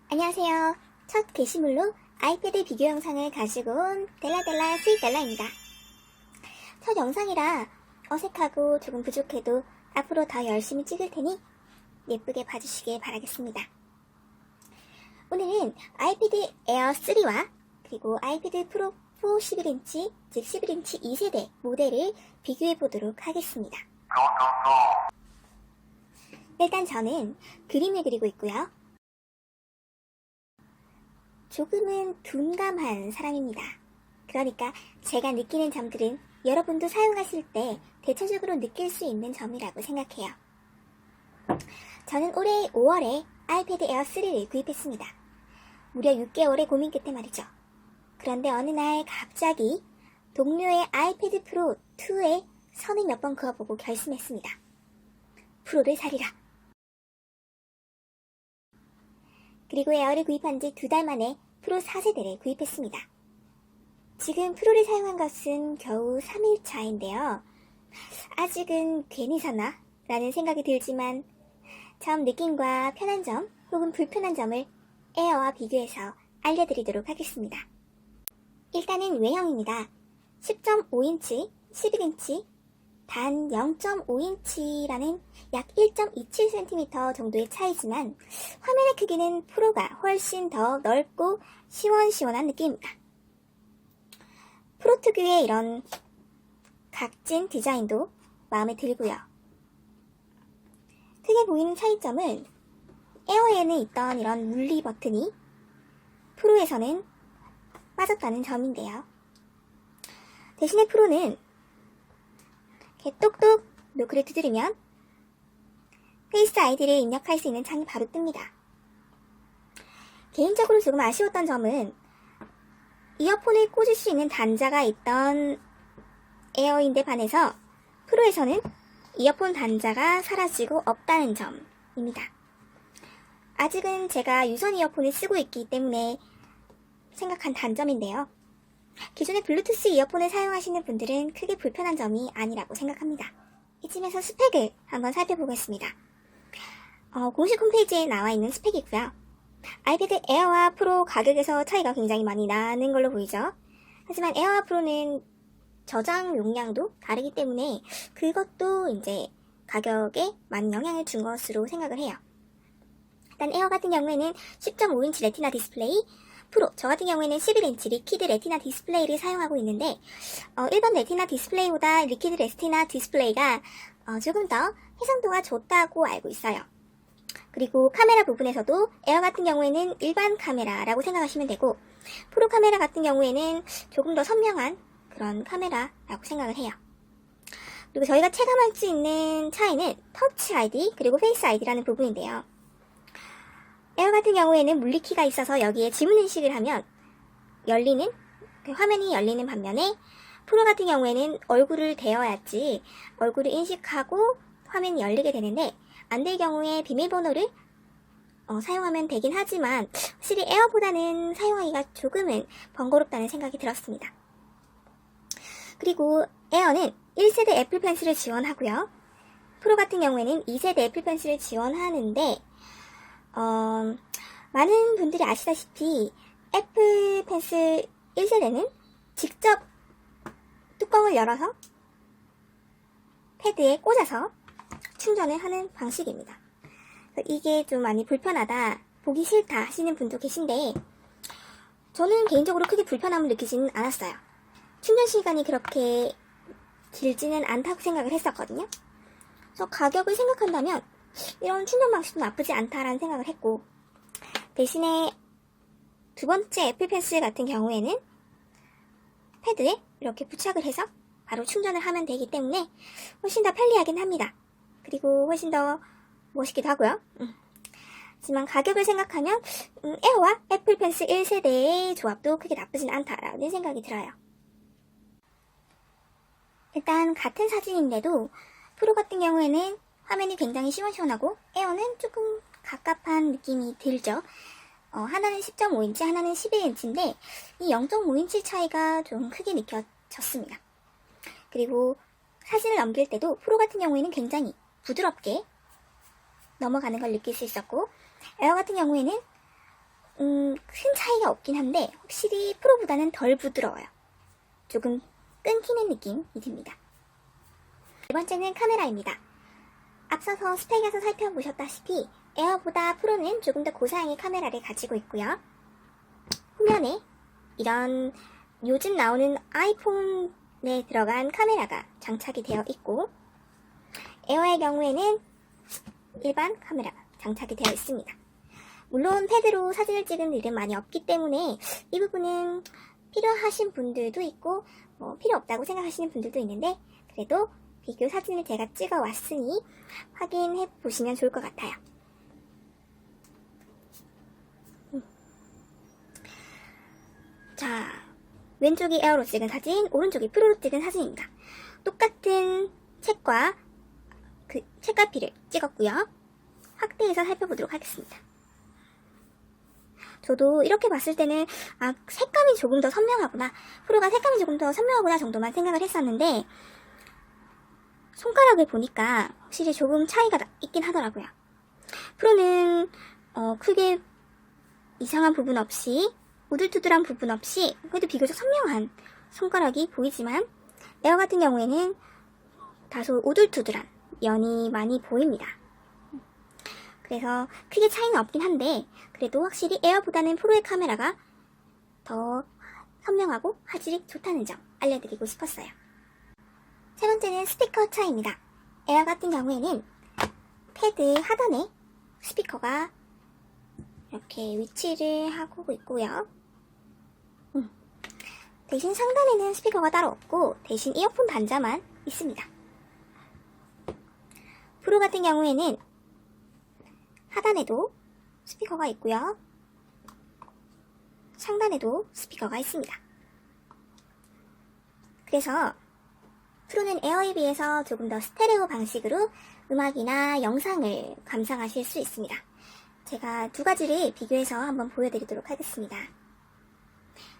안녕하세요. 첫 게시물로 아이패드 비교 영상을 가지고 온 델라델라 스윗델라입니다. 첫 영상이라 어색하고 조금 부족해도 앞으로 더 열심히 찍을 테니 예쁘게 봐주시길 바라겠습니다. 오늘은 아이패드 에어 3와 그리고 아이패드 프로 4 11인치, 즉 11인치 2세대 모델을 비교해 보도록 하겠습니다. 일단 저는 그림을 그리고 있고요. 조금은 둔감한 사람입니다. 그러니까 제가 느끼는 점들은 여러분도 사용하실 때 대체적으로 느낄 수 있는 점이라고 생각해요. 저는 올해 5월에 아이패드 에어 3를 구입했습니다. 무려 6개월의 고민 끝에 말이죠. 그런데 어느 날 갑자기 동료의 아이패드 프로 2에 선을 몇 번 그어보고 결심했습니다. 프로를 사리라. 그리고 에어를 구입한 지 2달 만에 프로 4세대를 구입했습니다. 지금 프로를 사용한 것은 겨우 3일 차인데요. 아직은 괜히 샀나? 라는 생각이 들지만 처음 느낌과 편한 점 혹은 불편한 점을 에어와 비교해서 알려드리도록 하겠습니다. 일단은 외형입니다. 10.5인치, 11인치, 단 0.5인치라는 약 1.27cm 정도의 차이지만 화면의 크기는 프로가 훨씬 더 넓고 시원시원한 느낌입니다. 프로 특유의 이런 각진 디자인도 마음에 들고요. 크게 보이는 차이점은 에어에는 있던 이런 물리 버튼이 프로에서는 빠졌다는 점인데요. 대신에 프로는 이렇게 똑똑 노크를 두드리면 페이스 아이디를 입력할 수 있는 창이 바로 뜹니다. 개인적으로 조금 아쉬웠던 점은 이어폰을 꽂을 수 있는 단자가 있던 에어인데 반해서 프로에서는 이어폰 단자가 사라지고 없다는 점입니다. 아직은 제가 유선 이어폰을 쓰고 있기 때문에 생각한 단점인데요. 기존의 블루투스 이어폰을 사용하시는 분들은 크게 불편한 점이 아니라고 생각합니다. 이쯤에서 스펙을 한번 살펴보겠습니다. 공식 홈페이지에 나와 있는 스펙이고요. 아이패드 에어와 프로 가격에서 차이가 굉장히 많이 나는 걸로 보이죠. 하지만 에어와 프로는 저장 용량도 다르기 때문에 그것도 이제 가격에 많은 영향을 준 것으로 생각을 해요. 일단 에어 같은 경우에는 10.5인치 레티나 디스플레이, 프로, 저 같은 경우에는 11인치 리퀴드 레티나 디스플레이를 사용하고 있는데 일반 레티나 디스플레이보다 리퀴드 레티나 디스플레이가 조금 더 해상도가 좋다고 알고 있어요. 그리고 카메라 부분에서도 에어 같은 경우에는 일반 카메라라고 생각하시면 되고 프로 카메라 같은 경우에는 조금 더 선명한 그런 카메라라고 생각을 해요. 그리고 저희가 체감할 수 있는 차이는 터치 아이디 그리고 페이스 아이디라는 부분인데요. 에어 같은 경우에는 물리키가 있어서 여기에 지문 인식을 하면 화면이 열리는 반면에 프로 같은 경우에는 얼굴을 대어야지 얼굴을 인식하고 화면이 열리게 되는데 안 될 경우에 비밀번호를 사용하면 되긴 하지만 확실히 에어보다는 사용하기가 조금은 번거롭다는 생각이 들었습니다. 그리고 에어는 1세대 애플 펜슬을 지원하고요. 프로 같은 경우에는 2세대 애플 펜슬을 지원하는데 많은 분들이 아시다시피 애플 펜슬 1세대는 직접 뚜껑을 열어서 패드에 꽂아서 충전을 하는 방식입니다. 이게 좀 많이 불편하다, 보기 싫다 하시는 분도 계신데 저는 개인적으로 크게 불편함을 느끼지는 않았어요. 충전 시간이 그렇게 길지는 않다고 생각을 했었거든요. 그래서 가격을 생각한다면 이런 충전 방식도 나쁘지 않다라는 생각을 했고 대신에 두 번째 애플 펜슬 같은 경우에는 패드에 이렇게 부착을 해서 바로 충전을 하면 되기 때문에 훨씬 더 편리하긴 합니다. 그리고 훨씬 더 멋있기도 하고요. 하지만 가격을 생각하면 에어와 애플 펜슬 1세대의 조합도 크게 나쁘진 않다라는 생각이 들어요. 일단 같은 사진인데도 프로 같은 경우에는 화면이 굉장히 시원시원하고 에어는 조금 갑갑한 느낌이 들죠. 하나는 10.5인치, 하나는 11인치인데 이 0.5인치 차이가 좀 크게 느껴졌습니다. 그리고 사진을 넘길 때도 프로 같은 경우에는 굉장히 부드럽게 넘어가는 걸 느낄 수 있었고 에어 같은 경우에는 큰 차이가 없긴 한데 확실히 프로보다는 덜 부드러워요. 조금 끊기는 느낌이 듭니다. 두 번째는 카메라입니다. 앞서서 스펙에서 살펴보셨다시피 에어보다 프로는 조금 더 고사양의 카메라를 가지고 있고요. 후면에 이런 요즘 나오는 아이폰에 들어간 카메라가 장착이 되어 있고, 에어의 경우에는 일반 카메라가 장착이 되어 있습니다. 물론 패드로 사진을 찍은 일은 많이 없기 때문에 이 부분은 필요하신 분들도 있고 필요 없다고 생각하시는 분들도 있는데, 그래도 비교 사진을 제가 찍어 왔으니 확인해 보시면 좋을 것 같아요. 자, 왼쪽이 에어로 찍은 사진, 오른쪽이 프로로 찍은 사진입니다. 똑같은 책과 책갈피를 찍었고요. 확대해서 살펴보도록 하겠습니다. 저도 이렇게 봤을 때는 색감이 조금 더 선명하구나, 프로가 색감이 조금 더 선명하구나 정도만 생각을 했었는데, 손가락을 보니까 확실히 조금 차이가 있긴 하더라고요. 프로는 크게 이상한 부분 없이, 우둘투둘한 부분 없이 그래도 비교적 선명한 손가락이 보이지만, 에어 같은 경우에는 다소 우둘투둘한 연이 많이 보입니다. 그래서 크게 차이는 없긴 한데, 그래도 확실히 에어보다는 프로의 카메라가 더 선명하고 화질이 좋다는 점 알려드리고 싶었어요. 세 번째는 스피커 차이입니다. 에어 같은 경우에는 패드 하단에 스피커가 이렇게 위치를 하고 있고요. 대신 상단에는 스피커가 따로 없고 대신 이어폰 단자만 있습니다. 프로 같은 경우에는 하단에도 스피커가 있고요. 상단에도 스피커가 있습니다. 그래서 프로는 에어에 비해서 조금 더 스테레오 방식으로 음악이나 영상을 감상하실 수 있습니다. 제가 두 가지를 비교해서 한번 보여드리도록 하겠습니다.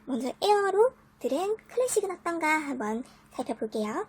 먼저 에어로 들은 클래식은 어떤가 한번 살펴볼게요.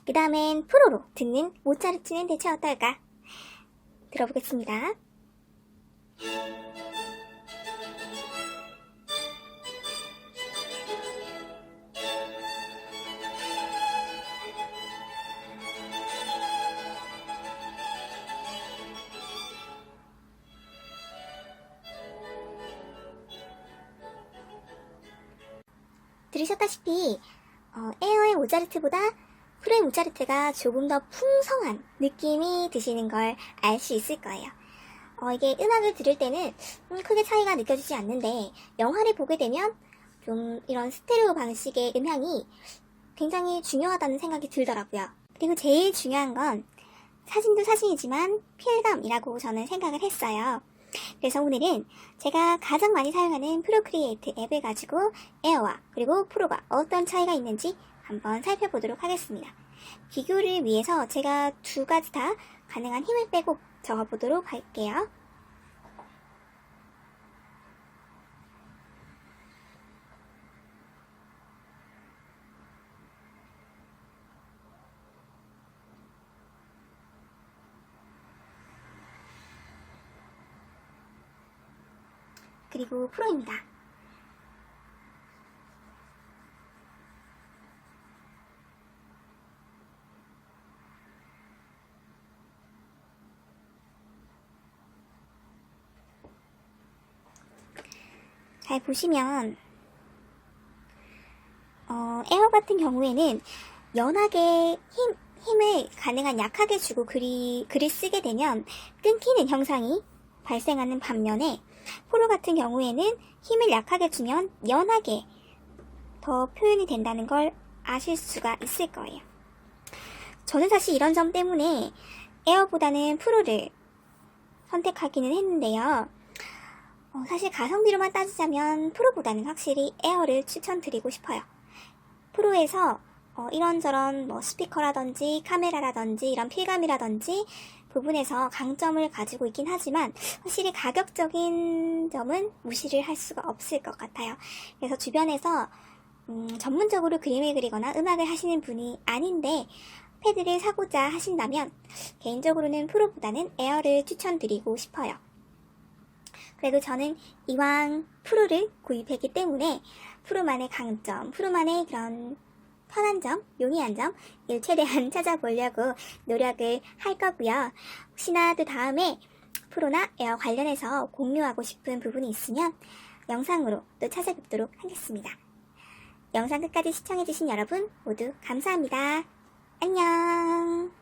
그 다음엔 프로로 듣는 모차르트는 대체 어떨까? 들어보겠습니다. 들으셨다시피 에어의 모차르트보다 프로의 모차르트가 조금 더 풍성한 느낌이 드시는 걸 알 수 있을 거예요. 이게 음악을 들을 때는 크게 차이가 느껴지지 않는데, 영화를 보게 되면 좀 이런 스테레오 방식의 음향이 굉장히 중요하다는 생각이 들더라고요. 그리고 제일 중요한 건 사진도 사진이지만 필감이라고 저는 생각을 했어요. 그래서 오늘은 제가 가장 많이 사용하는 프로크리에이트 앱을 가지고 에어와 그리고 프로가 어떤 차이가 있는지 한번 살펴보도록 하겠습니다. 비교를 위해서 제가 두 가지 다 가능한 힘을 빼고 적어보도록 할게요. 그리고 프로입니다. 잘 보시면 에어 같은 경우에는 연하게 힘을 가능한 약하게 주고 글을 쓰게 되면 끊기는 현상이 발생하는 반면에, 프로 같은 경우에는 힘을 약하게 주면 연하게 더 표현이 된다는 걸 아실 수가 있을 거예요. 저는 사실 이런 점 때문에 에어보다는 프로를 선택하기는 했는데요. 사실 가성비로만 따지자면 프로보다는 확실히 에어를 추천드리고 싶어요. 프로에서 이런저런 뭐 스피커라든지 카메라라든지 이런 필감이라든지 부분에서 강점을 가지고 있긴 하지만 확실히 가격적인 점은 무시를 할 수가 없을 것 같아요. 그래서 주변에서 전문적으로 그림을 그리거나 음악을 하시는 분이 아닌데 패드를 사고자 하신다면 개인적으로는 프로보다는 에어를 추천드리고 싶어요. 그래도 저는 이왕 프로를 구입했기 때문에 프로만의 강점, 프로만의 그런 편한 점, 용이한 점을 최대한 찾아보려고 노력을 할 거고요. 혹시나 또 다음에 프로나 에어 관련해서 공유하고 싶은 부분이 있으면 영상으로 또 찾아뵙도록 하겠습니다. 영상 끝까지 시청해주신 여러분 모두 감사합니다. 안녕.